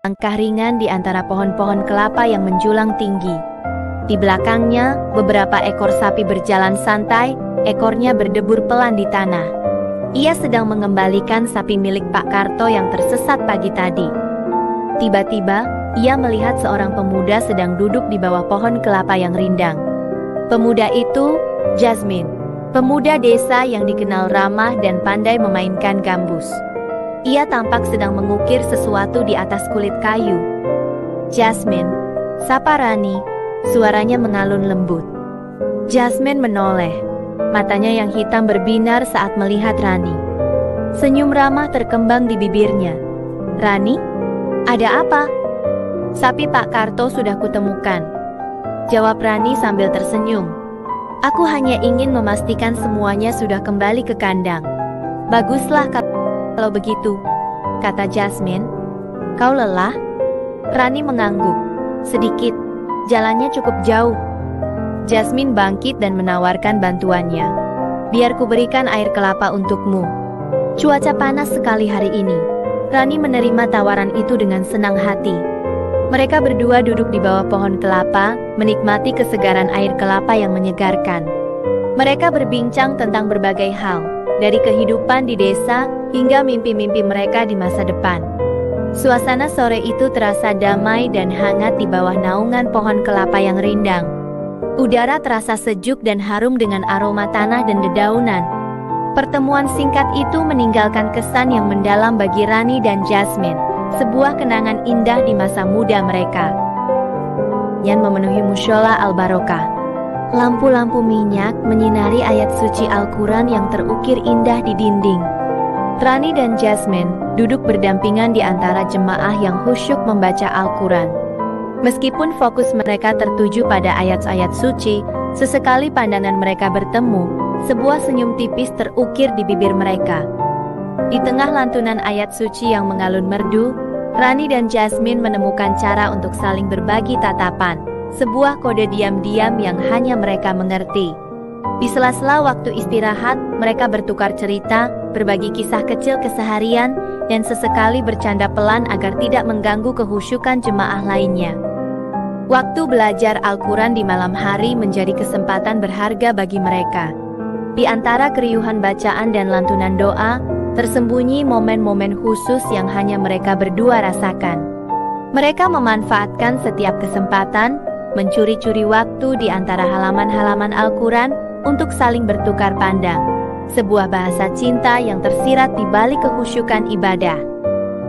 langkah ringan di antara pohon-pohon kelapa yang menjulang tinggi. Di belakangnya, beberapa ekor sapi berjalan santai, ekornya berdebur pelan di tanah. Ia sedang mengembalikan sapi milik Pak Karto yang tersesat pagi tadi. Tiba-tiba, ia melihat seorang pemuda sedang duduk di bawah pohon kelapa yang rindang. Pemuda itu, Jasmine, pemuda desa yang dikenal ramah dan pandai memainkan gambus. Ia tampak sedang mengukir sesuatu di atas kulit kayu. "Jasmine," sapa Rani, suaranya mengalun lembut. Jasmine menoleh, matanya yang hitam berbinar saat melihat Rani. Senyum ramah terkembang di bibirnya. "Rani, ada apa?" "Sapi Pak Karto sudah kutemukan," jawab Rani sambil tersenyum. "Aku hanya ingin memastikan semuanya sudah kembali ke kandang." "Baguslah kalau begitu," kata Jasmine. "Kau lelah?" Rani mengangguk. "Sedikit, jalannya cukup jauh." Jasmine bangkit dan menawarkan bantuannya. "Biar ku berikan air kelapa untukmu. Cuaca panas sekali hari ini." Rani menerima tawaran itu dengan senang hati. Mereka berdua duduk di bawah pohon kelapa, menikmati kesegaran air kelapa yang menyegarkan. Mereka berbincang tentang berbagai hal, dari kehidupan di desa, hingga mimpi-mimpi mereka di masa depan. Suasana sore itu terasa damai dan hangat di bawah naungan pohon kelapa yang rindang. Udara terasa sejuk dan harum dengan aroma tanah dan dedaunan. Pertemuan singkat itu meninggalkan kesan yang mendalam bagi Rani dan Jasmine, sebuah kenangan indah di masa muda mereka. Yang memenuhi mushola Al-Barokah. Lampu-lampu minyak menyinari ayat suci Al-Quran yang terukir indah di dinding. Rani dan Jasmine duduk berdampingan di antara jemaah yang khusyuk membaca Al-Quran. Meskipun fokus mereka tertuju pada ayat-ayat suci, sesekali pandangan mereka bertemu, sebuah senyum tipis terukir di bibir mereka. Di tengah lantunan ayat suci yang mengalun merdu, Rani dan Jasmine menemukan cara untuk saling berbagi tatapan, sebuah kode diam-diam yang hanya mereka mengerti. Di sela-sela waktu istirahat, mereka bertukar cerita, berbagi kisah kecil keseharian, dan sesekali bercanda pelan agar tidak mengganggu kehusyukan jemaah lainnya. Waktu belajar Al-Quran di malam hari menjadi kesempatan berharga bagi mereka. Di antara keriuhan bacaan dan lantunan doa, tersembunyi momen-momen khusus yang hanya mereka berdua rasakan. Mereka memanfaatkan setiap kesempatan, mencuri-curi waktu di antara halaman-halaman Al-Quran untuk saling bertukar pandang. Sebuah bahasa cinta yang tersirat di balik kekhusyukan ibadah.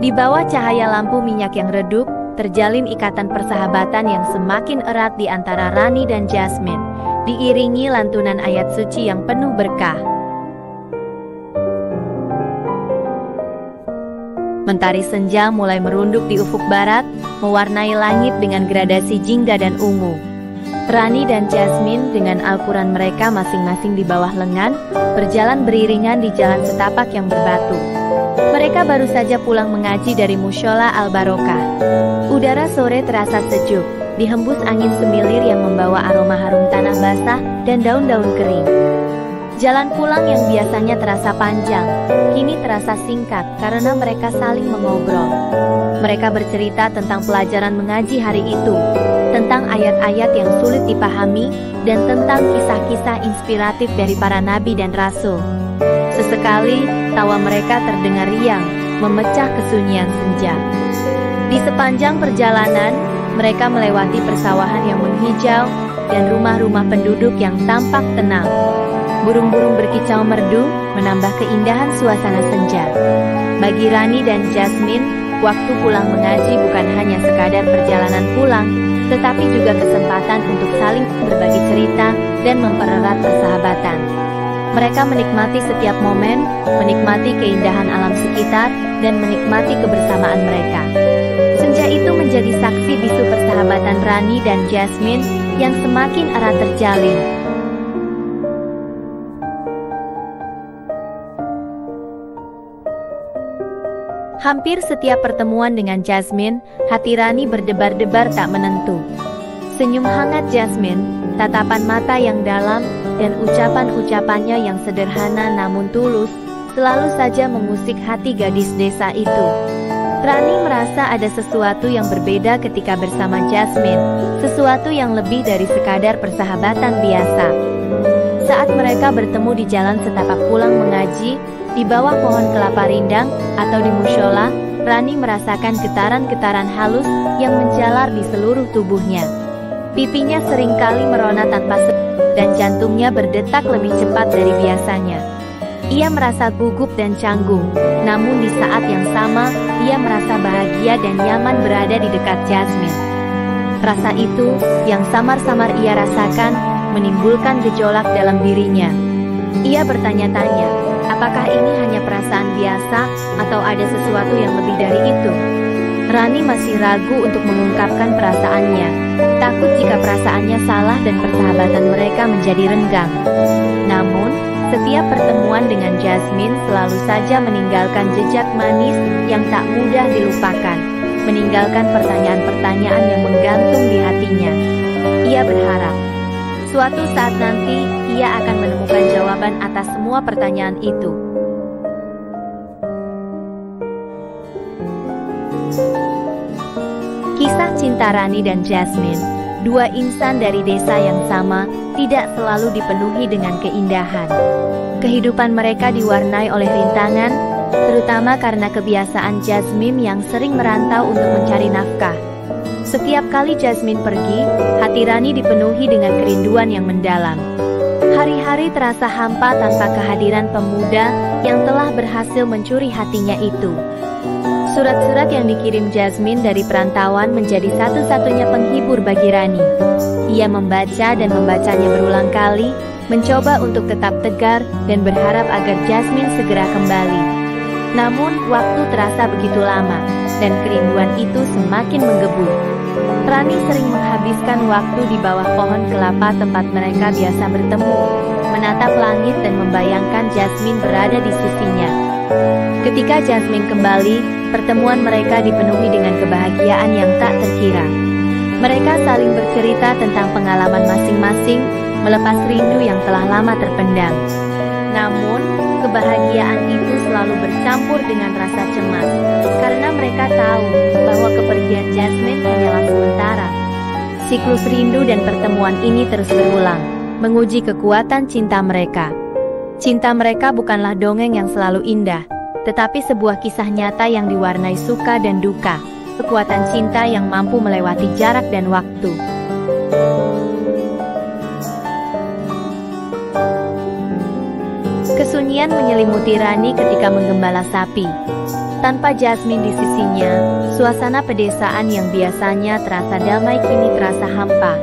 Di bawah cahaya lampu minyak yang redup, terjalin ikatan persahabatan yang semakin erat di antara Rani dan Jasmine, diiringi lantunan ayat suci yang penuh berkah. Mentari senja mulai merunduk di ufuk barat, mewarnai langit dengan gradasi jingga dan ungu. Rani dan Jasmine dengan Al-Quran mereka masing-masing di bawah lengan, berjalan beriringan di jalan setapak yang berbatu. Mereka baru saja pulang mengaji dari mushola Al-Barokah. Udara sore terasa sejuk, dihembus angin semilir yang membawa aroma harum tanah basah dan daun-daun kering. Jalan pulang yang biasanya terasa panjang, kini terasa singkat karena mereka saling mengobrol. Mereka bercerita tentang pelajaran mengaji hari itu, tentang ayat-ayat yang sulit dipahami, dan tentang kisah-kisah inspiratif dari para nabi dan rasul. Sesekali, tawa mereka terdengar riang, memecah kesunyian senja. Di sepanjang perjalanan, mereka melewati persawahan yang menghijau, dan rumah-rumah penduduk yang tampak tenang. Burung-burung berkicau merdu, menambah keindahan suasana senja. Bagi Rani dan Jasmine, waktu pulang mengaji bukan hanya sekadar perjalanan pulang, tetapi juga kesempatan untuk saling berbagi cerita dan mempererat persahabatan. Mereka menikmati setiap momen, menikmati keindahan alam sekitar, dan menikmati kebersamaan mereka. Senja itu menjadi saksi bisu persahabatan Rani dan Jasmine yang semakin erat terjalin. Hampir setiap pertemuan dengan Jasmine, hati Rani berdebar-debar tak menentu. Senyum hangat Jasmine, tatapan mata yang dalam, dan ucapan-ucapannya yang sederhana namun tulus, selalu saja mengusik hati gadis desa itu. Rani merasa ada sesuatu yang berbeda ketika bersama Jasmine, sesuatu yang lebih dari sekadar persahabatan biasa. Saat mereka bertemu di jalan setapak pulang mengaji, di bawah pohon kelapa rindang atau di mushola, Rani merasakan getaran-getaran halus yang menjalar di seluruh tubuhnya. Pipinya seringkali merona tanpa sebab dan jantungnya berdetak lebih cepat dari biasanya. Ia merasa gugup dan canggung, namun di saat yang sama, ia merasa bahagia dan nyaman berada di dekat Jasmine. Rasa itu, yang samar-samar ia rasakan, menimbulkan gejolak dalam dirinya. Ia bertanya-tanya, apakah ini hanya perasaan biasa, atau ada sesuatu yang lebih dari itu? Rani masih ragu untuk mengungkapkan perasaannya, takut jika perasaannya salah dan persahabatan mereka menjadi renggang. Namun, setiap pertemuan dengan Jasmine selalu saja meninggalkan jejak manis yang tak mudah dilupakan, meninggalkan pertanyaan-pertanyaan yang menggantung di hatinya. Ia berharap, suatu saat nanti, ia akan menemukan jawaban atas semua pertanyaan itu. Kisah cinta Rani dan Jasmine, dua insan dari desa yang sama, tidak selalu dipenuhi dengan keindahan. Kehidupan mereka diwarnai oleh rintangan, terutama karena kebiasaan Jasmine yang sering merantau untuk mencari nafkah. Setiap kali Jasmine pergi, hati Rani dipenuhi dengan kerinduan yang mendalam. Hari-hari terasa hampa tanpa kehadiran pemuda yang telah berhasil mencuri hatinya itu. Surat-surat yang dikirim Jasmine dari perantauan menjadi satu-satunya penghibur bagi Rani. Ia membaca dan membacanya berulang kali, mencoba untuk tetap tegar dan berharap agar Jasmine segera kembali. Namun, waktu terasa begitu lama, dan kerinduan itu semakin menggebu. Rani sering menghabiskan waktu di bawah pohon kelapa tempat mereka biasa bertemu, menatap langit dan membayangkan Jasmine berada di sisinya. Ketika Jasmine kembali, pertemuan mereka dipenuhi dengan kebahagiaan yang tak terkira. Mereka saling bercerita tentang pengalaman masing-masing, melepas rindu yang telah lama terpendam. Namun, kebahagiaan itu selalu bercampur dengan rasa cemas, karena mereka tahu bahwa kepergian Jasmine hanyalah sementara. Siklus rindu dan pertemuan ini terus berulang, menguji kekuatan cinta mereka. Cinta mereka bukanlah dongeng yang selalu indah, tetapi sebuah kisah nyata yang diwarnai suka dan duka, kekuatan cinta yang mampu melewati jarak dan waktu. Kesunyian menyelimuti Rani ketika menggembala sapi. Tanpa Jasmine di sisinya, suasana pedesaan yang biasanya terasa damai kini terasa hampa.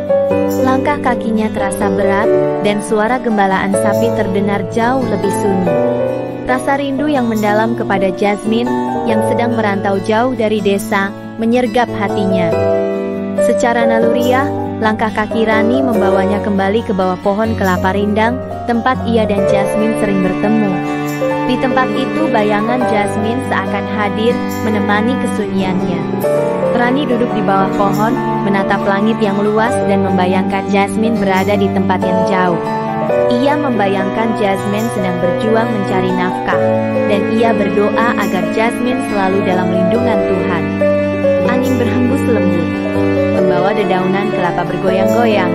Langkah kakinya terasa berat, dan suara gembalaan sapi terdengar jauh lebih sunyi. Rasa rindu yang mendalam kepada Jasmine, yang sedang merantau jauh dari desa, menyergap hatinya. Secara naluriah, langkah kaki Rani membawanya kembali ke bawah pohon kelapa rindang, tempat ia dan Jasmine sering bertemu. Di tempat itu bayangan Jasmine seakan hadir, menemani kesunyiannya. Rani duduk di bawah pohon, menatap langit yang luas dan membayangkan Jasmine berada di tempat yang jauh. Ia membayangkan Jasmine sedang berjuang mencari nafkah, dan ia berdoa agar Jasmine selalu dalam lindungan Tuhan. Angin berhembus lembut, membawa dedaunan kelapa bergoyang-goyang.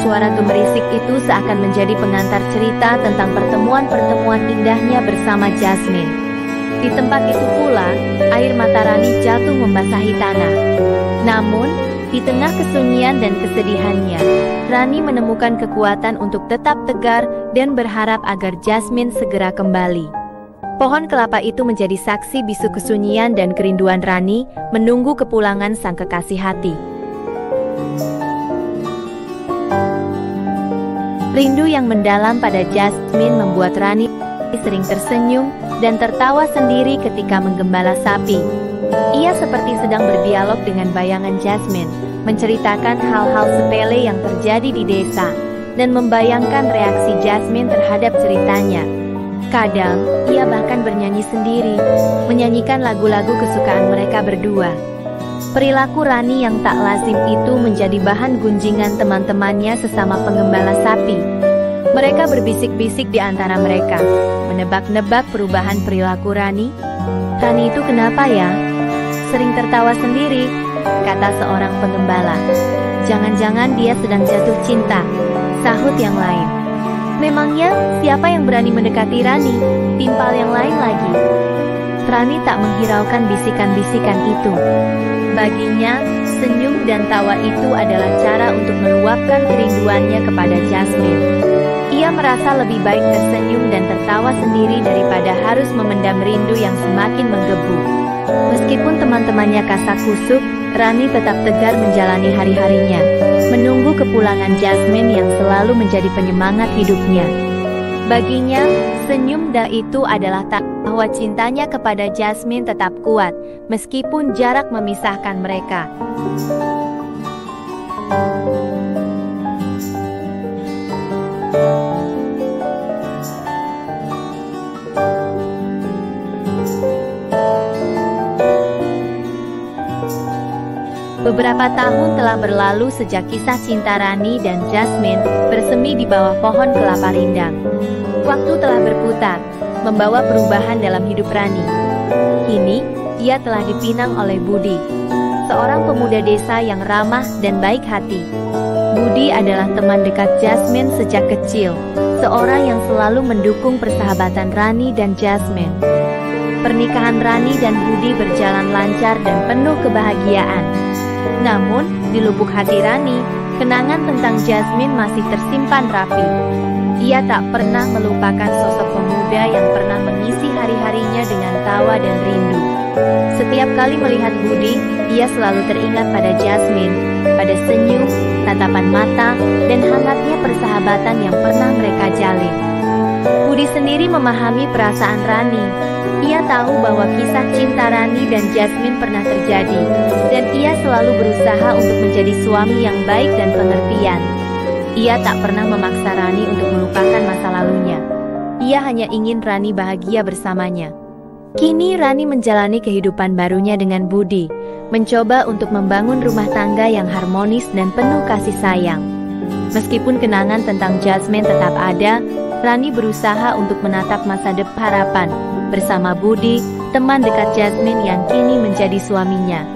Suara gemerisik itu seakan menjadi pengantar cerita tentang pertemuan-pertemuan indahnya bersama Jasmine. Di tempat itu pula, air mata Rani jatuh membasahi tanah. Namun, di tengah kesunyian dan kesedihannya, Rani menemukan kekuatan untuk tetap tegar dan berharap agar Jasmine segera kembali. Pohon kelapa itu menjadi saksi bisu kesunyian dan kerinduan Rani, menunggu kepulangan sang kekasih hati. Rindu yang mendalam pada Jasmine membuat Rani sering tersenyum dan tertawa sendiri ketika menggembala sapi. Ia seperti sedang berdialog dengan bayangan Jasmine, menceritakan hal-hal sepele yang terjadi di desa, dan membayangkan reaksi Jasmine terhadap ceritanya. Kadang, ia bahkan bernyanyi sendiri, menyanyikan lagu-lagu kesukaan mereka berdua. Perilaku Rani yang tak lazim itu menjadi bahan gunjingan teman-temannya sesama penggembala sapi. Mereka berbisik-bisik di antara mereka, menebak-nebak perubahan perilaku Rani. Rani itu kenapa ya? Sering tertawa sendiri, kata seorang pengembala. Jangan-jangan dia sedang jatuh cinta, sahut yang lain. Memangnya siapa yang berani mendekati Rani? Timpal yang lain lagi. Rani tak menghiraukan bisikan-bisikan itu. Baginya, senyum dan tawa itu adalah cara untuk meluapkan kerinduannya kepada Jasmine. Ia merasa lebih baik tersenyum dan tertawa sendiri daripada harus memendam rindu yang semakin menggebu. Meskipun teman-temannya kasak kusuk, Rani tetap tegar menjalani hari-harinya, menunggu kepulangan Jasmine yang selalu menjadi penyemangat hidupnya. Baginya, senyum itu adalah tanda bahwa cintanya kepada Jasmine tetap kuat, meskipun jarak memisahkan mereka. Beberapa tahun telah berlalu sejak kisah cinta Rani dan Jasmine bersemi di bawah pohon kelapa rindang. Waktu telah berputar, membawa perubahan dalam hidup Rani. Kini, ia telah dipinang oleh Budi, seorang pemuda desa yang ramah dan baik hati. Budi adalah teman dekat Jasmine sejak kecil, seorang yang selalu mendukung persahabatan Rani dan Jasmine. Pernikahan Rani dan Budi berjalan lancar dan penuh kebahagiaan. Namun, di lubuk hati Rani, kenangan tentang Jasmine masih tersimpan rapi. Ia tak pernah melupakan sosok pemuda yang pernah mengisi hari-harinya dengan tawa dan rindu. Setiap kali melihat Budi, ia selalu teringat pada Jasmine, pada senyum, tatapan mata, dan hangatnya persahabatan yang pernah mereka jalin. Budi sendiri memahami perasaan Rani. Ia tahu bahwa kisah cinta Rani dan Jasmine pernah terjadi, dan ia selalu berusaha untuk menjadi suami yang baik dan pengertian. Ia tak pernah memaksa Rani untuk melupakan masa lalunya. Ia hanya ingin Rani bahagia bersamanya. Kini Rani menjalani kehidupan barunya dengan Budi, mencoba untuk membangun rumah tangga yang harmonis dan penuh kasih sayang. Meskipun kenangan tentang Jasmine tetap ada, Rani berusaha untuk menatap masa depan harapan bersama Budi, teman dekat Jasmine yang kini menjadi suaminya.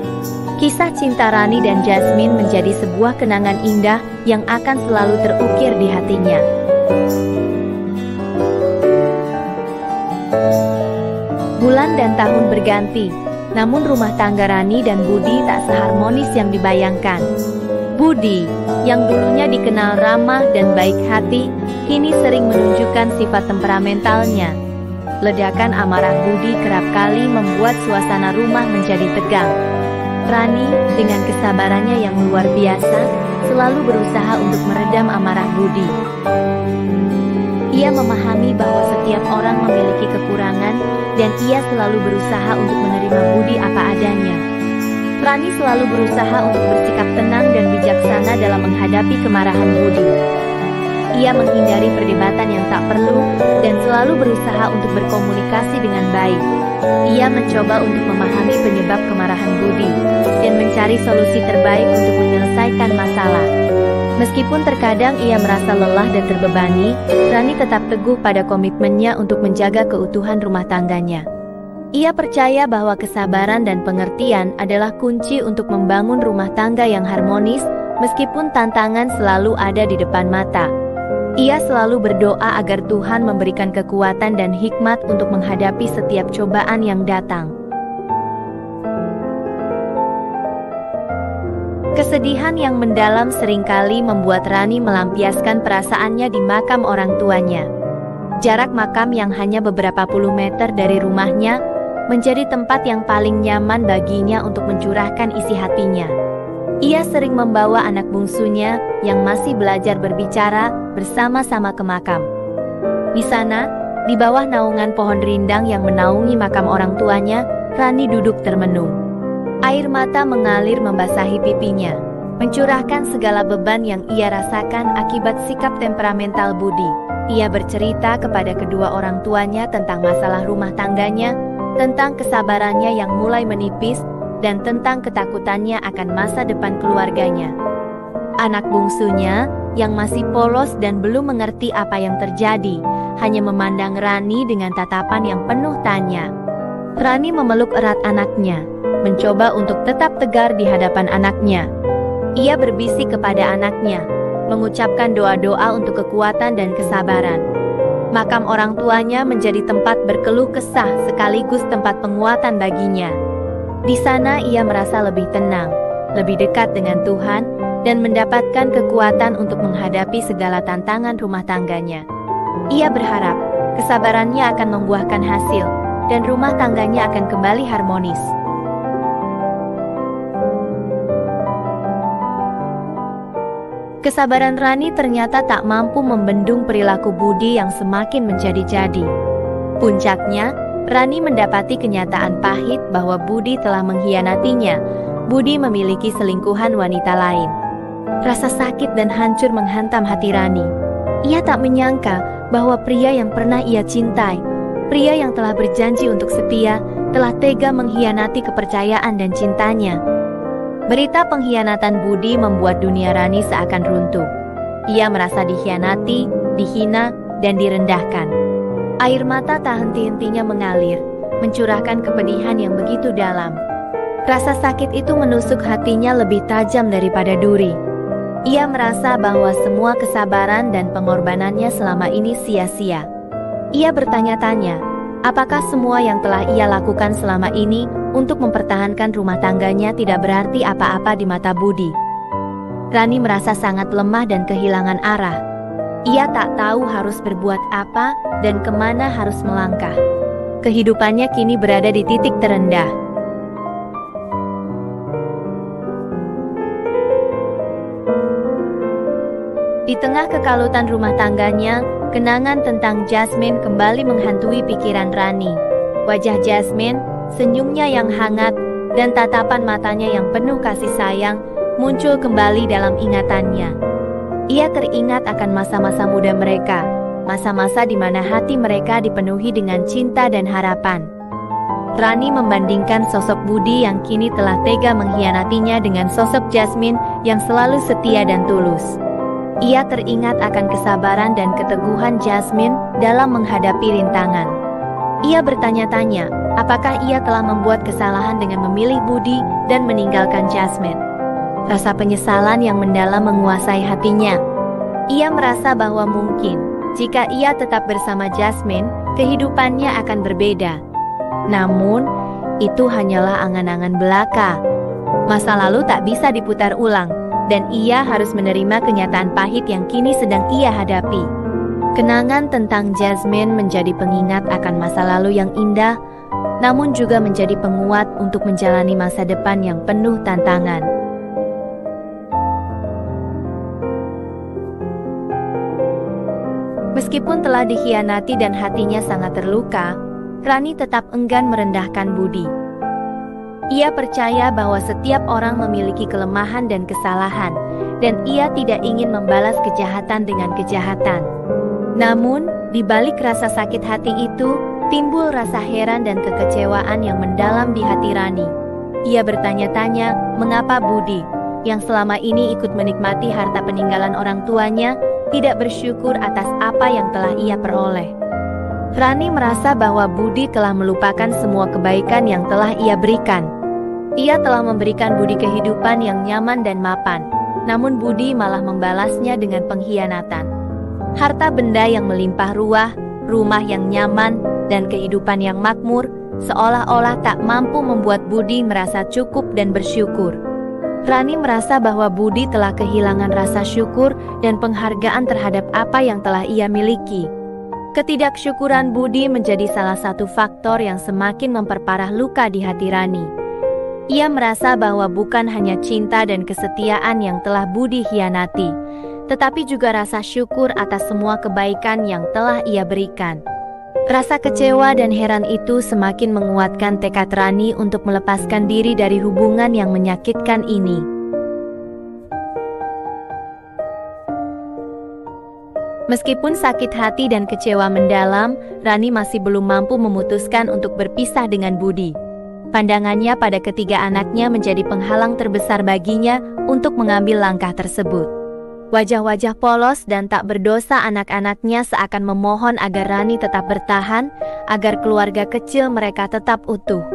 Kisah cinta Rani dan Jasmine menjadi sebuah kenangan indah yang akan selalu terukir di hatinya. Bulan dan tahun berganti, namun rumah tangga Rani dan Budi tak seharmonis yang dibayangkan. Budi, yang dulunya dikenal ramah dan baik hati, kini sering menunjukkan sifat temperamentalnya. Ledakan amarah Budi kerap kali membuat suasana rumah menjadi tegang. Rani, dengan kesabarannya yang luar biasa, selalu berusaha untuk meredam amarah Budi. Ia memahami bahwa setiap orang memiliki kekurangan, dan ia selalu berusaha untuk menerima Budi apa adanya. Rani selalu berusaha untuk bersikap tenang dan bijaksana dalam menghadapi kemarahan Budi. Ia menghindari perdebatan yang tak perlu, dan selalu berusaha untuk berkomunikasi dengan baik. Ia mencoba untuk memahami penyebab kemarahan Budi, dan mencari solusi terbaik untuk menyelesaikan masalah. Meskipun terkadang ia merasa lelah dan terbebani, Rani tetap teguh pada komitmennya untuk menjaga keutuhan rumah tangganya. Ia percaya bahwa kesabaran dan pengertian adalah kunci untuk membangun rumah tangga yang harmonis, meskipun tantangan selalu ada di depan mata. Ia selalu berdoa agar Tuhan memberikan kekuatan dan hikmat untuk menghadapi setiap cobaan yang datang. Kesedihan yang mendalam seringkali membuat Rani melampiaskan perasaannya di makam orang tuanya. Jarak makam yang hanya beberapa puluh meter dari rumahnya menjadi tempat yang paling nyaman baginya untuk mencurahkan isi hatinya. Ia sering membawa anak bungsunya yang masih belajar berbicara bersama-sama ke makam. Di sana, di bawah naungan pohon rindang yang menaungi makam orang tuanya, Rani duduk termenung. Air mata mengalir membasahi pipinya, mencurahkan segala beban yang ia rasakan akibat sikap temperamental Budi. Ia bercerita kepada kedua orang tuanya tentang masalah rumah tangganya, tentang kesabarannya yang mulai menipis, dan tentang ketakutannya akan masa depan keluarganya. Anak bungsunya, yang masih polos dan belum mengerti apa yang terjadi, hanya memandang Rani dengan tatapan yang penuh tanya. Rani memeluk erat anaknya, mencoba untuk tetap tegar di hadapan anaknya. Ia berbisik kepada anaknya, mengucapkan doa-doa untuk kekuatan dan kesabaran. Makam orang tuanya menjadi tempat berkeluh kesah sekaligus tempat penguatan baginya. Di sana ia merasa lebih tenang, lebih dekat dengan Tuhan, dan mendapatkan kekuatan untuk menghadapi segala tantangan rumah tangganya. Ia berharap kesabarannya akan membuahkan hasil, dan rumah tangganya akan kembali harmonis. Kesabaran Rani ternyata tak mampu membendung perilaku Budi yang semakin menjadi-jadi. Puncaknya, Rani mendapati kenyataan pahit bahwa Budi telah mengkhianatinya. Budi memiliki selingkuhan wanita lain. Rasa sakit dan hancur menghantam hati Rani. Ia tak menyangka bahwa pria yang pernah ia cintai, pria yang telah berjanji untuk setia, telah tega mengkhianati kepercayaan dan cintanya. Berita pengkhianatan Budi membuat dunia Rani seakan runtuh. Ia merasa dikhianati, dihina, dan direndahkan. Air mata tak henti-hentinya mengalir, mencurahkan kepedihan yang begitu dalam. Rasa sakit itu menusuk hatinya lebih tajam daripada duri. Ia merasa bahwa semua kesabaran dan pengorbanannya selama ini sia-sia. Ia bertanya-tanya, apakah semua yang telah ia lakukan selama ini untuk mempertahankan rumah tangganya tidak berarti apa-apa di mata Budi. Rani merasa sangat lemah dan kehilangan arah. Ia tak tahu harus berbuat apa dan kemana harus melangkah. Kehidupannya kini berada di titik terendah. Di tengah kekalutan rumah tangganya, kenangan tentang Jasmine kembali menghantui pikiran Rani. Wajah Jasmine, senyumnya yang hangat, dan tatapan matanya yang penuh kasih sayang, muncul kembali dalam ingatannya. Ia teringat akan masa-masa muda mereka, masa-masa di mana hati mereka dipenuhi dengan cinta dan harapan. Rani membandingkan sosok Budi yang kini telah tega mengkhianatinya dengan sosok Jasmine yang selalu setia dan tulus. Ia teringat akan kesabaran dan keteguhan Jasmine dalam menghadapi rintangan. Ia bertanya-tanya, apakah ia telah membuat kesalahan dengan memilih Budi dan meninggalkan Jasmine. Rasa penyesalan yang mendalam menguasai hatinya. Ia merasa bahwa mungkin, jika ia tetap bersama Jasmine, kehidupannya akan berbeda. Namun, itu hanyalah angan-angan belaka. Masa lalu tak bisa diputar ulang, dan ia harus menerima kenyataan pahit yang kini sedang ia hadapi. Kenangan tentang Jasmine menjadi pengingat akan masa lalu yang indah, namun juga menjadi penguat untuk menjalani masa depan yang penuh tantangan. Meskipun telah dikhianati dan hatinya sangat terluka, Rani tetap enggan merendahkan Budi. Ia percaya bahwa setiap orang memiliki kelemahan dan kesalahan, dan ia tidak ingin membalas kejahatan dengan kejahatan. Namun, di balik rasa sakit hati itu, timbul rasa heran dan kekecewaan yang mendalam di hati Rani. Ia bertanya-tanya, mengapa Budi, yang selama ini ikut menikmati harta peninggalan orang tuanya, tidak bersyukur atas apa yang telah ia peroleh. Rani merasa bahwa Budi telah melupakan semua kebaikan yang telah ia berikan. Ia telah memberikan Budi kehidupan yang nyaman dan mapan, namun Budi malah membalasnya dengan pengkhianatan. Harta benda yang melimpah ruah, rumah yang nyaman, dan kehidupan yang makmur, seolah-olah tak mampu membuat Budi merasa cukup dan bersyukur. Rani merasa bahwa Budi telah kehilangan rasa syukur dan penghargaan terhadap apa yang telah ia miliki. Ketidaksyukuran Budi menjadi salah satu faktor yang semakin memperparah luka di hati Rani. Ia merasa bahwa bukan hanya cinta dan kesetiaan yang telah Budi khianati, tetapi juga rasa syukur atas semua kebaikan yang telah ia berikan. Rasa kecewa dan heran itu semakin menguatkan tekad Rani untuk melepaskan diri dari hubungan yang menyakitkan ini. Meskipun sakit hati dan kecewa mendalam, Rani masih belum mampu memutuskan untuk berpisah dengan Budi. Pandangannya pada ketiga anaknya menjadi penghalang terbesar baginya untuk mengambil langkah tersebut. Wajah-wajah polos dan tak berdosa anak-anaknya seakan memohon agar Rani tetap bertahan, agar keluarga kecil mereka tetap utuh.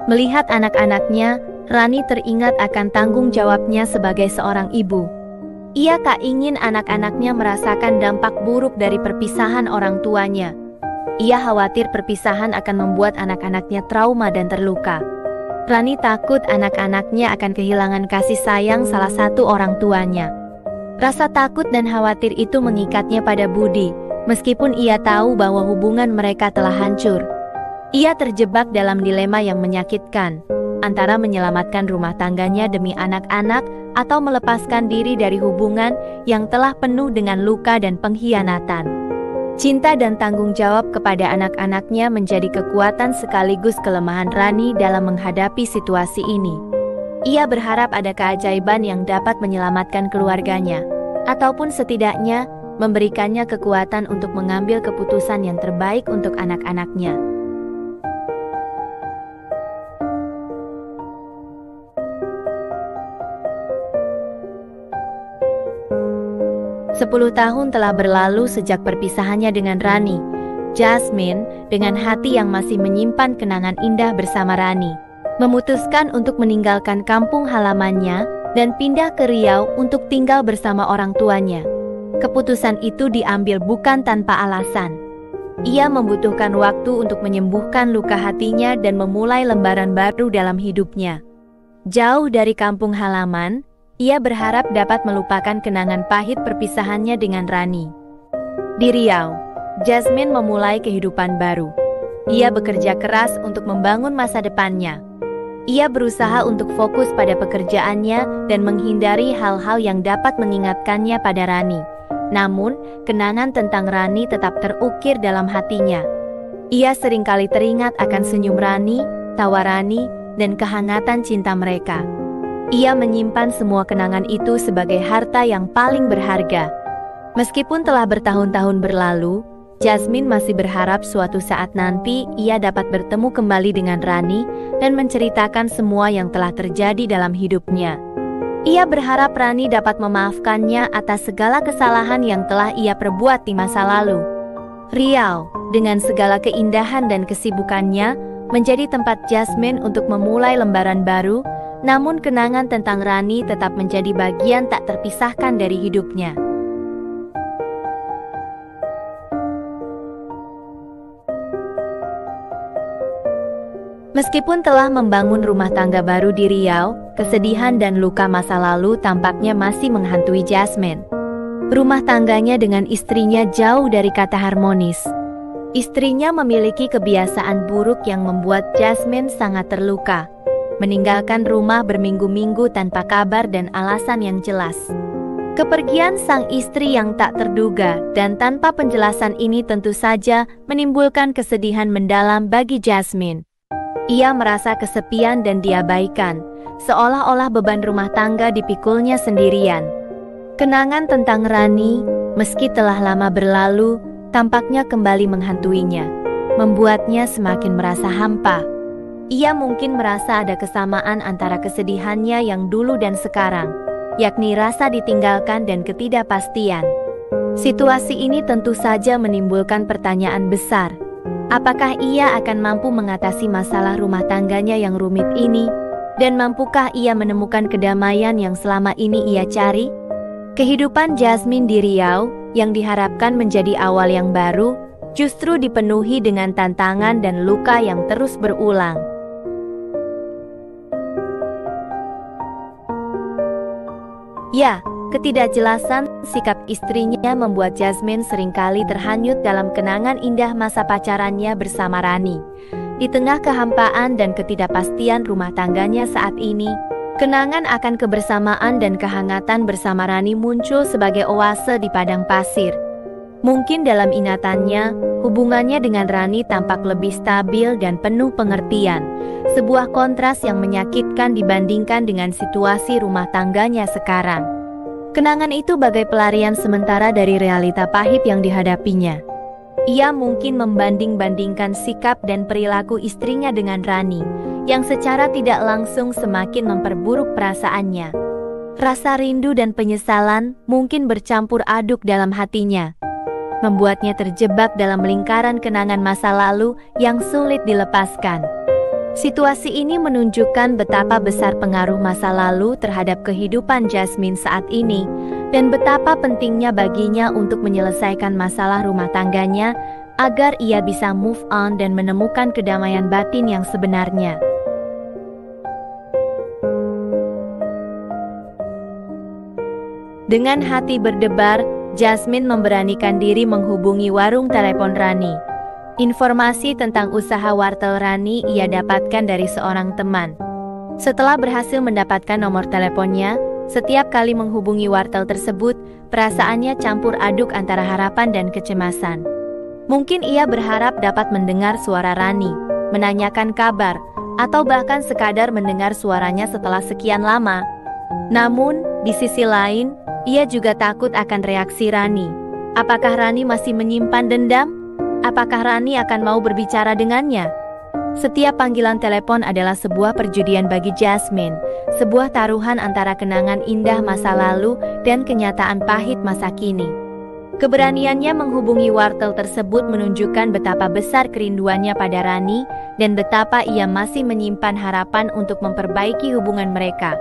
Melihat anak-anaknya, Rani teringat akan tanggung jawabnya sebagai seorang ibu. Ia tak ingin anak-anaknya merasakan dampak buruk dari perpisahan orang tuanya. Ia khawatir perpisahan akan membuat anak-anaknya trauma dan terluka. Rani takut anak-anaknya akan kehilangan kasih sayang salah satu orang tuanya. Rasa takut dan khawatir itu mengikatnya pada Budi, meskipun ia tahu bahwa hubungan mereka telah hancur. Ia terjebak dalam dilema yang menyakitkan, antara menyelamatkan rumah tangganya demi anak-anak atau melepaskan diri dari hubungan yang telah penuh dengan luka dan pengkhianatan. Cinta dan tanggung jawab kepada anak-anaknya menjadi kekuatan sekaligus kelemahan Rani dalam menghadapi situasi ini. Ia berharap ada keajaiban yang dapat menyelamatkan keluarganya, ataupun setidaknya memberikannya kekuatan untuk mengambil keputusan yang terbaik untuk anak-anaknya. Sepuluh tahun telah berlalu sejak perpisahannya dengan Rani. Jasmine, dengan hati yang masih menyimpan kenangan indah bersama Rani, memutuskan untuk meninggalkan kampung halamannya dan pindah ke Riau untuk tinggal bersama orang tuanya. Keputusan itu diambil bukan tanpa alasan. Ia membutuhkan waktu untuk menyembuhkan luka hatinya dan memulai lembaran baru dalam hidupnya. Jauh dari kampung halaman, ia berharap dapat melupakan kenangan pahit perpisahannya dengan Rani. Di Riau, Jasmine memulai kehidupan baru. Ia bekerja keras untuk membangun masa depannya. Ia berusaha untuk fokus pada pekerjaannya dan menghindari hal-hal yang dapat mengingatkannya pada Rani. Namun, kenangan tentang Rani tetap terukir dalam hatinya. Ia seringkali teringat akan senyum Rani, tawa Rani, dan kehangatan cinta mereka. Ia menyimpan semua kenangan itu sebagai harta yang paling berharga. Meskipun telah bertahun-tahun berlalu, Jasmine masih berharap suatu saat nanti ia dapat bertemu kembali dengan Rani dan menceritakan semua yang telah terjadi dalam hidupnya. Ia berharap Rani dapat memaafkannya atas segala kesalahan yang telah ia perbuat di masa lalu. Riau, dengan segala keindahan dan kesibukannya, menjadi tempat Jasmine untuk memulai lembaran baru, namun kenangan tentang Rani tetap menjadi bagian tak terpisahkan dari hidupnya. Meskipun telah membangun rumah tangga baru di Riau, kesedihan dan luka masa lalu tampaknya masih menghantui Jasmine. Rumah tangganya dengan istrinya jauh dari kata harmonis. Istrinya memiliki kebiasaan buruk yang membuat Jasmine sangat terluka. Meninggalkan rumah berminggu-minggu tanpa kabar dan alasan yang jelas. Kepergian sang istri yang tak terduga dan tanpa penjelasan ini tentu saja menimbulkan kesedihan mendalam bagi Jasmine. Ia merasa kesepian dan diabaikan, seolah-olah beban rumah tangga dipikulnya sendirian. Kenangan tentang Rani, meski telah lama berlalu, tampaknya kembali menghantuinya, membuatnya semakin merasa hampa. Ia mungkin merasa ada kesamaan antara kesedihannya yang dulu dan sekarang, yakni rasa ditinggalkan dan ketidakpastian. Situasi ini tentu saja menimbulkan pertanyaan besar. Apakah ia akan mampu mengatasi masalah rumah tangganya yang rumit ini? Dan mampukah ia menemukan kedamaian yang selama ini ia cari? Kehidupan Jasmine di Riau, yang diharapkan menjadi awal yang baru, justru dipenuhi dengan tantangan dan luka yang terus berulang. Ya, ketidakjelasan sikap istrinya membuat Jasmine seringkali terhanyut dalam kenangan indah masa pacarannya bersama Rani. Di tengah kehampaan dan ketidakpastian rumah tangganya saat ini, kenangan akan kebersamaan dan kehangatan bersama Rani muncul sebagai oase di padang pasir. Mungkin dalam ingatannya, hubungannya dengan Rani tampak lebih stabil dan penuh pengertian, sebuah kontras yang menyakitkan dibandingkan dengan situasi rumah tangganya sekarang. Kenangan itu bagai pelarian sementara dari realita pahit yang dihadapinya. Ia mungkin membanding-bandingkan sikap dan perilaku istrinya dengan Rani, yang secara tidak langsung semakin memperburuk perasaannya. Rasa rindu dan penyesalan mungkin bercampur aduk dalam hatinya, membuatnya terjebak dalam lingkaran kenangan masa lalu yang sulit dilepaskan. Situasi ini menunjukkan betapa besar pengaruh masa lalu terhadap kehidupan Jasmine saat ini, dan betapa pentingnya baginya untuk menyelesaikan masalah rumah tangganya agar ia bisa move on dan menemukan kedamaian batin yang sebenarnya. Dengan hati berdebar, Jasmine memberanikan diri menghubungi warung telepon Rani. Informasi tentang usaha wartel Rani ia dapatkan dari seorang teman. Setelah berhasil mendapatkan nomor teleponnya, setiap kali menghubungi wartel tersebut, perasaannya campur aduk antara harapan dan kecemasan. Mungkin ia berharap dapat mendengar suara Rani, menanyakan kabar, atau bahkan sekadar mendengar suaranya setelah sekian lama. Namun, di sisi lain, ia juga takut akan reaksi Rani. Apakah Rani masih menyimpan dendam? Apakah Rani akan mau berbicara dengannya? Setiap panggilan telepon adalah sebuah perjudian bagi Jasmine, sebuah taruhan antara kenangan indah masa lalu dan kenyataan pahit masa kini. Keberaniannya menghubungi wartel tersebut menunjukkan betapa besar kerinduannya pada Rani dan betapa ia masih menyimpan harapan untuk memperbaiki hubungan mereka,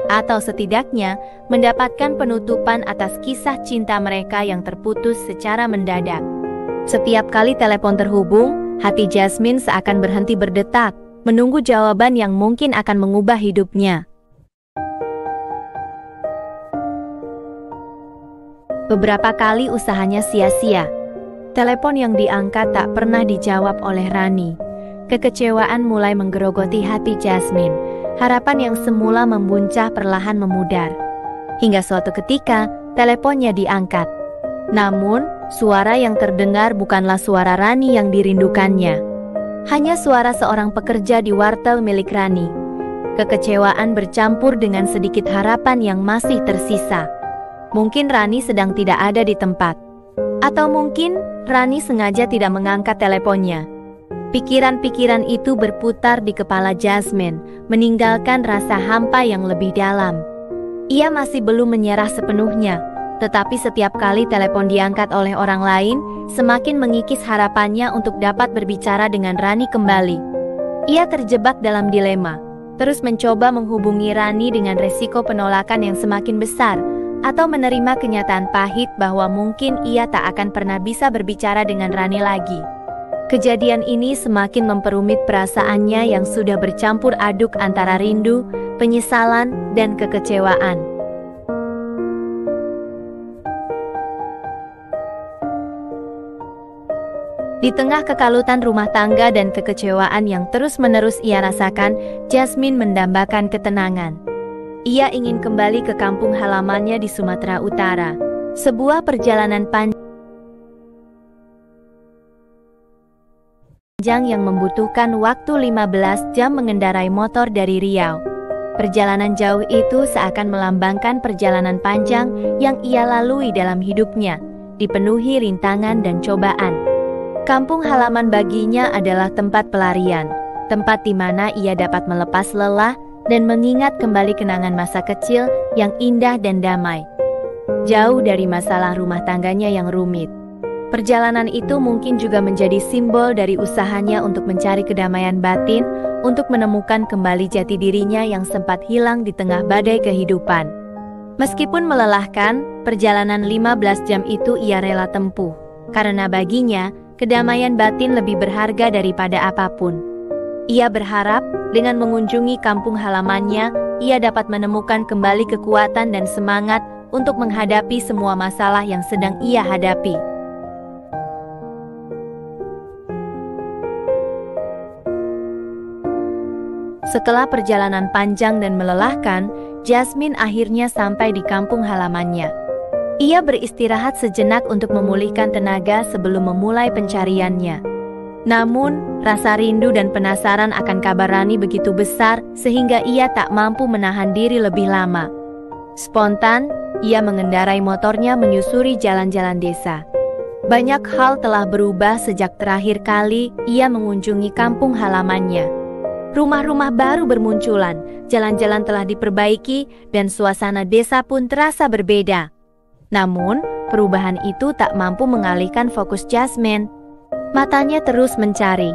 atau setidaknya mendapatkan penutupan atas kisah cinta mereka yang terputus secara mendadak. Setiap kali telepon terhubung, hati Jasmine seakan berhenti berdetak, menunggu jawaban yang mungkin akan mengubah hidupnya. Beberapa kali usahanya sia-sia. Telepon yang diangkat tak pernah dijawab oleh Rani. Kekecewaan mulai menggerogoti hati Jasmine. Harapan yang semula membuncah perlahan memudar. Hingga suatu ketika, teleponnya diangkat. Namun, suara yang terdengar bukanlah suara Rani yang dirindukannya. Hanya suara seorang pekerja di wartel milik Rani. Kekecewaan bercampur dengan sedikit harapan yang masih tersisa. Mungkin Rani sedang tidak ada di tempat. Atau mungkin Rani sengaja tidak mengangkat teleponnya. Pikiran-pikiran itu berputar di kepala Jasmine, meninggalkan rasa hampa yang lebih dalam. Ia masih belum menyerah sepenuhnya, tetapi setiap kali telepon diangkat oleh orang lain, semakin mengikis harapannya untuk dapat berbicara dengan Rani kembali. Ia terjebak dalam dilema, terus mencoba menghubungi Rani dengan resiko penolakan yang semakin besar, atau menerima kenyataan pahit bahwa mungkin ia tak akan pernah bisa berbicara dengan Rani lagi. Kejadian ini semakin memperumit perasaannya yang sudah bercampur aduk antara rindu, penyesalan, dan kekecewaan. Di tengah kekalutan rumah tangga dan kekecewaan yang terus-menerus ia rasakan, Jasmine mendambakan ketenangan. Ia ingin kembali ke kampung halamannya di Sumatera Utara. Sebuah perjalanan panjang yang membutuhkan waktu 15 jam mengendarai motor dari Riau. Perjalanan jauh itu seakan melambangkan perjalanan panjang yang ia lalui dalam hidupnya, dipenuhi rintangan dan cobaan. Kampung halaman baginya adalah tempat pelarian, tempat di mana ia dapat melepas lelah dan mengingat kembali kenangan masa kecil yang indah dan damai. Jauh dari masalah rumah tangganya yang rumit. Perjalanan itu mungkin juga menjadi simbol dari usahanya untuk mencari kedamaian batin, untuk menemukan kembali jati dirinya yang sempat hilang di tengah badai kehidupan. Meskipun melelahkan, perjalanan 15 jam itu ia rela tempuh, karena baginya, kedamaian batin lebih berharga daripada apapun. Ia berharap, dengan mengunjungi kampung halamannya, ia dapat menemukan kembali kekuatan dan semangat untuk menghadapi semua masalah yang sedang ia hadapi. Setelah perjalanan panjang dan melelahkan, Jasmine akhirnya sampai di kampung halamannya. Ia beristirahat sejenak untuk memulihkan tenaga sebelum memulai pencariannya. Namun, rasa rindu dan penasaran akan kabar Rani begitu besar sehingga ia tak mampu menahan diri lebih lama. Spontan, ia mengendarai motornya menyusuri jalan-jalan desa. Banyak hal telah berubah sejak terakhir kali ia mengunjungi kampung halamannya. Rumah-rumah baru bermunculan, jalan-jalan telah diperbaiki, dan suasana desa pun terasa berbeda. Namun, perubahan itu tak mampu mengalihkan fokus Jasmine. Matanya terus mencari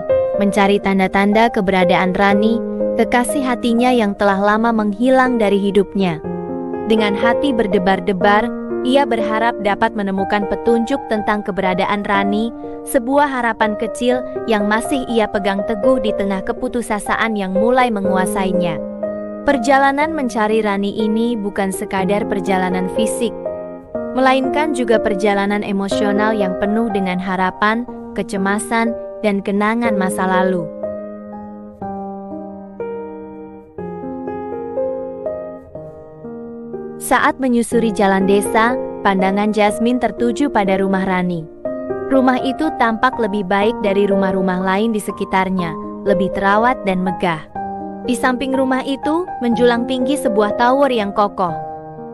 tanda-tanda keberadaan Rani, kekasih hatinya yang telah lama menghilang dari hidupnya. Dengan hati berdebar-debar, ia berharap dapat menemukan petunjuk tentang keberadaan Rani, sebuah harapan kecil yang masih ia pegang teguh di tengah keputusasaan yang mulai menguasainya. Perjalanan mencari Rani ini bukan sekadar perjalanan fisik, melainkan juga perjalanan emosional yang penuh dengan harapan, kecemasan, dan kenangan masa lalu. Saat menyusuri jalan desa, pandangan Jasmine tertuju pada rumah Rani. Rumah itu tampak lebih baik dari rumah-rumah lain di sekitarnya, lebih terawat dan megah. Di samping rumah itu, menjulang tinggi sebuah tower yang kokoh.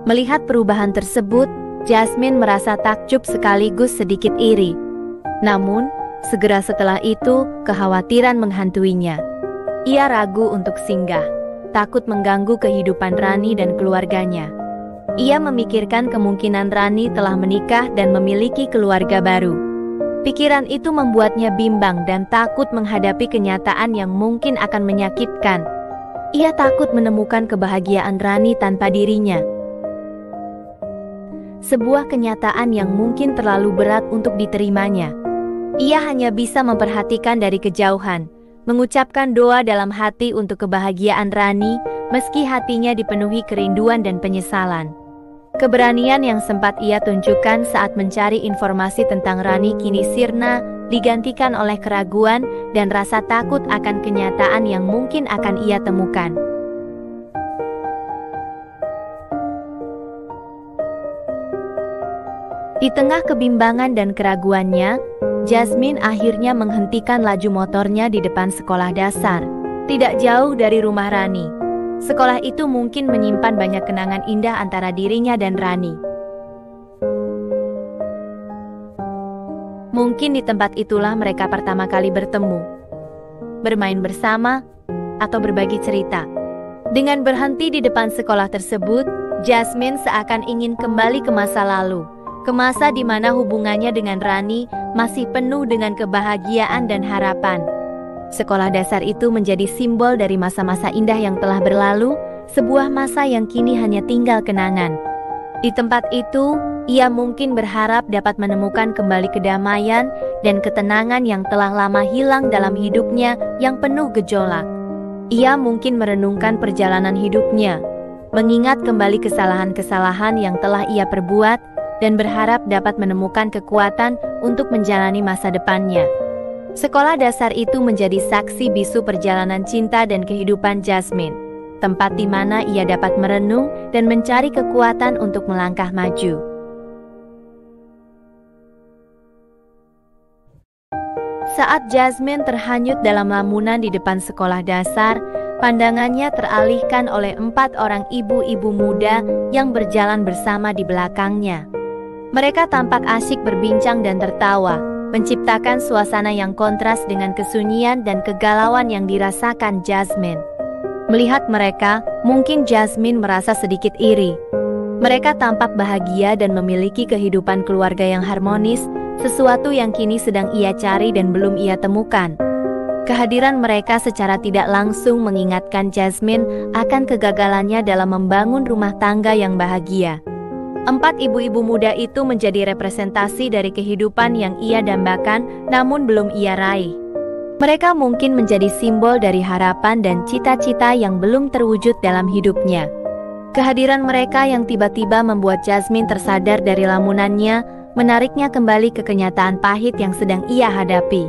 Melihat perubahan tersebut, Jasmine merasa takjub sekaligus sedikit iri. Namun, segera setelah itu, kekhawatiran menghantuinya. Ia ragu untuk singgah, takut mengganggu kehidupan Rani dan keluarganya. Ia memikirkan kemungkinan Rani telah menikah dan memiliki keluarga baru. Pikiran itu membuatnya bimbang dan takut menghadapi kenyataan yang mungkin akan menyakitkan. Ia takut menemukan kebahagiaan Rani tanpa dirinya. Sebuah kenyataan yang mungkin terlalu berat untuk diterimanya. Ia hanya bisa memperhatikan dari kejauhan, mengucapkan doa dalam hati untuk kebahagiaan Rani, meski hatinya dipenuhi kerinduan dan penyesalan. Keberanian yang sempat ia tunjukkan saat mencari informasi tentang Rani kini sirna, digantikan oleh keraguan dan rasa takut akan kenyataan yang mungkin akan ia temukan. Di tengah kebimbangan dan keraguannya, Jasmine akhirnya menghentikan laju motornya di depan sekolah dasar, tidak jauh dari rumah Rani. Sekolah itu mungkin menyimpan banyak kenangan indah antara dirinya dan Rani. Mungkin di tempat itulah mereka pertama kali bertemu, bermain bersama, atau berbagi cerita. Dengan berhenti di depan sekolah tersebut, Jasmine seakan ingin kembali ke masa lalu, ke masa di mana hubungannya dengan Rani masih penuh dengan kebahagiaan dan harapan. Sekolah dasar itu menjadi simbol dari masa-masa indah yang telah berlalu, sebuah masa yang kini hanya tinggal kenangan. Di tempat itu, ia mungkin berharap dapat menemukan kembali kedamaian dan ketenangan yang telah lama hilang dalam hidupnya yang penuh gejolak. Ia mungkin merenungkan perjalanan hidupnya, mengingat kembali kesalahan-kesalahan yang telah ia perbuat, dan berharap dapat menemukan kekuatan untuk menjalani masa depannya. Sekolah dasar itu menjadi saksi bisu perjalanan cinta dan kehidupan Jasmine, tempat di mana ia dapat merenung dan mencari kekuatan untuk melangkah maju. Saat Jasmine terhanyut dalam lamunan di depan sekolah dasar, pandangannya teralihkan oleh 4 orang ibu-ibu muda yang berjalan bersama di belakangnya. Mereka tampak asyik berbincang dan tertawa, menciptakan suasana yang kontras dengan kesunyian dan kegalauan yang dirasakan Jasmine. Melihat mereka, mungkin Jasmine merasa sedikit iri. Mereka tampak bahagia dan memiliki kehidupan keluarga yang harmonis, sesuatu yang kini sedang ia cari dan belum ia temukan. Kehadiran mereka secara tidak langsung mengingatkan Jasmine akan kegagalannya dalam membangun rumah tangga yang bahagia. 4 ibu-ibu muda itu menjadi representasi dari kehidupan yang ia dambakan namun belum ia raih. Mereka mungkin menjadi simbol dari harapan dan cita-cita yang belum terwujud dalam hidupnya. Kehadiran mereka yang tiba-tiba membuat Jasmine tersadar dari lamunannya, menariknya kembali ke kenyataan pahit yang sedang ia hadapi.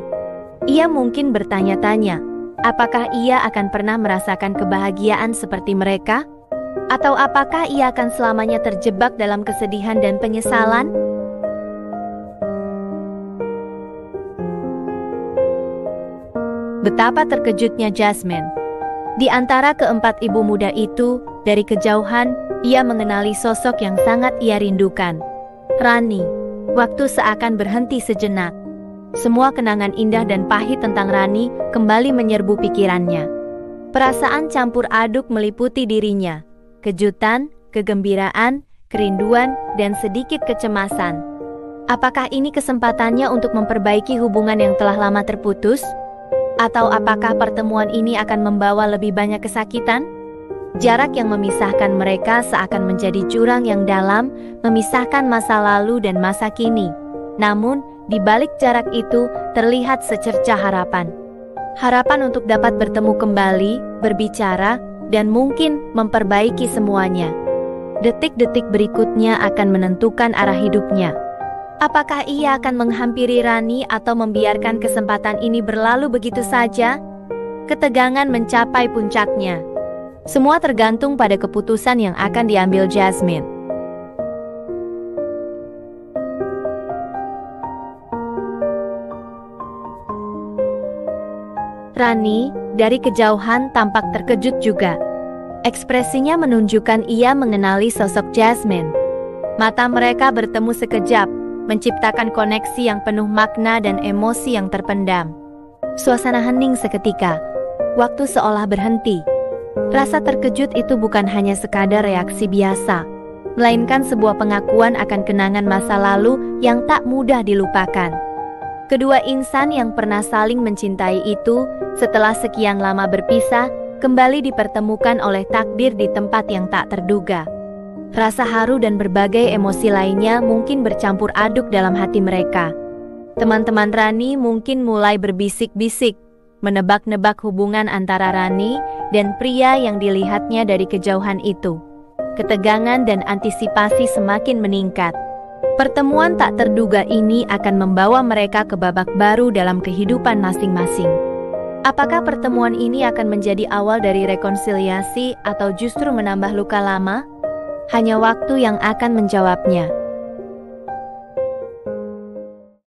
Ia mungkin bertanya-tanya, apakah ia akan pernah merasakan kebahagiaan seperti mereka? Atau apakah ia akan selamanya terjebak dalam kesedihan dan penyesalan? Betapa terkejutnya Jasmine. Di antara keempat ibu muda itu, dari kejauhan, ia mengenali sosok yang sangat ia rindukan. Rani. Waktu seakan berhenti sejenak. Semua kenangan indah dan pahit tentang Rani kembali menyerbu pikirannya. Perasaan campur aduk meliputi dirinya. Kejutan, kegembiraan, kerinduan, dan sedikit kecemasan. Apakah ini kesempatannya untuk memperbaiki hubungan yang telah lama terputus? Atau apakah pertemuan ini akan membawa lebih banyak kesakitan? Jarak yang memisahkan mereka seakan menjadi jurang yang dalam, memisahkan masa lalu dan masa kini. Namun, di balik jarak itu, terlihat secercah harapan. Harapan untuk dapat bertemu kembali, berbicara, dan mungkin memperbaiki semuanya. Detik-detik berikutnya akan menentukan arah hidupnya. Apakah ia akan menghampiri Rani atau membiarkan kesempatan ini berlalu begitu saja? Ketegangan mencapai puncaknya. Semua tergantung pada keputusan yang akan diambil Jasmine. Rani, dari kejauhan tampak terkejut juga. Ekspresinya menunjukkan ia mengenali sosok Jasmine. Mata mereka bertemu sekejap, menciptakan koneksi yang penuh makna dan emosi yang terpendam. Suasana hening seketika. Waktu seolah berhenti. Rasa terkejut itu bukan hanya sekadar reaksi biasa, melainkan sebuah pengakuan akan kenangan masa lalu yang tak mudah dilupakan. Kedua insan yang pernah saling mencintai itu, setelah sekian lama berpisah, kembali dipertemukan oleh takdir di tempat yang tak terduga. Rasa haru dan berbagai emosi lainnya mungkin bercampur aduk dalam hati mereka. Teman-teman Rani mungkin mulai berbisik-bisik, menebak-nebak hubungan antara Rani dan pria yang dilihatnya dari kejauhan itu. Ketegangan dan antisipasi semakin meningkat. Pertemuan tak terduga ini akan membawa mereka ke babak baru dalam kehidupan masing-masing. Apakah pertemuan ini akan menjadi awal dari rekonsiliasi atau justru menambah luka lama? Hanya waktu yang akan menjawabnya.